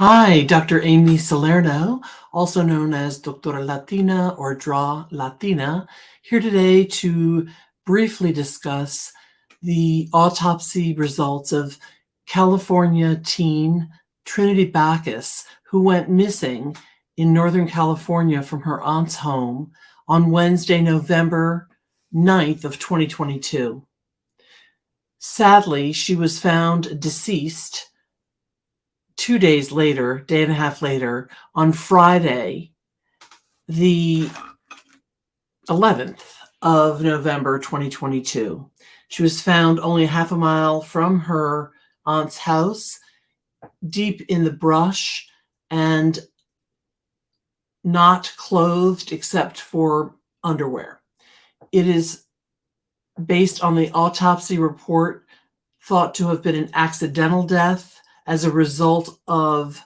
Hi, Dr. Amy Salerno, also known as Doctora Latina or Draw Latina, here today to briefly discuss the autopsy results of California teen Trinity Backus, who went missing in Northern California from her aunt's home on Wednesday, November 9th of 2022. Sadly, she was found deceased 2 days later, day and a half later, on Friday, the 11th of November, 2022. She was found only half a mile from her aunt's house, deep in the brush and not clothed except for underwear. It is based on the autopsy report thought to have been an accidental death as a result of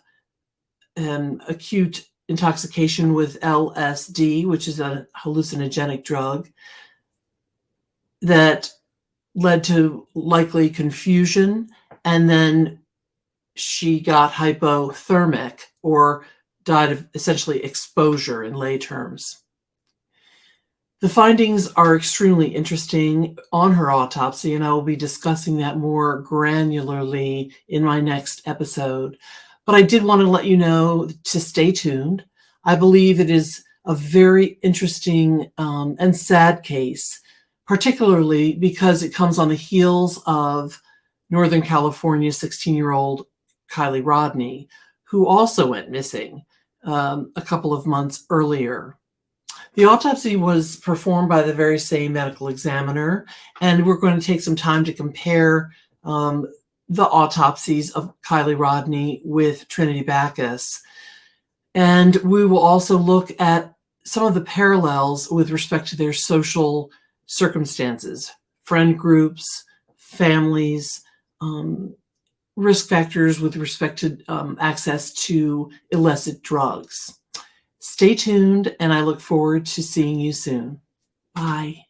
an acute intoxication with LSD, which is a hallucinogenic drug, that led to likely confusion, and then she got hypothermic or died of essentially exposure in lay terms. The findings are extremely interesting on her autopsy, and I will be discussing that more granularly in my next episode. But I did want to let you know to stay tuned. I believe it is a very interesting and sad case, particularly because it comes on the heels of Northern California 16-year-old Kylie Rodney, who also went missing a couple of months earlier. The autopsy was performed by the very same medical examiner, and we're going to take some time to compare the autopsies of Kylie Rodney with Trinity Backus. And we will also look at some of the parallels with respect to their social circumstances, friend groups, families, risk factors with respect to access to illicit drugs. Stay tuned, and I look forward to seeing you soon. Bye.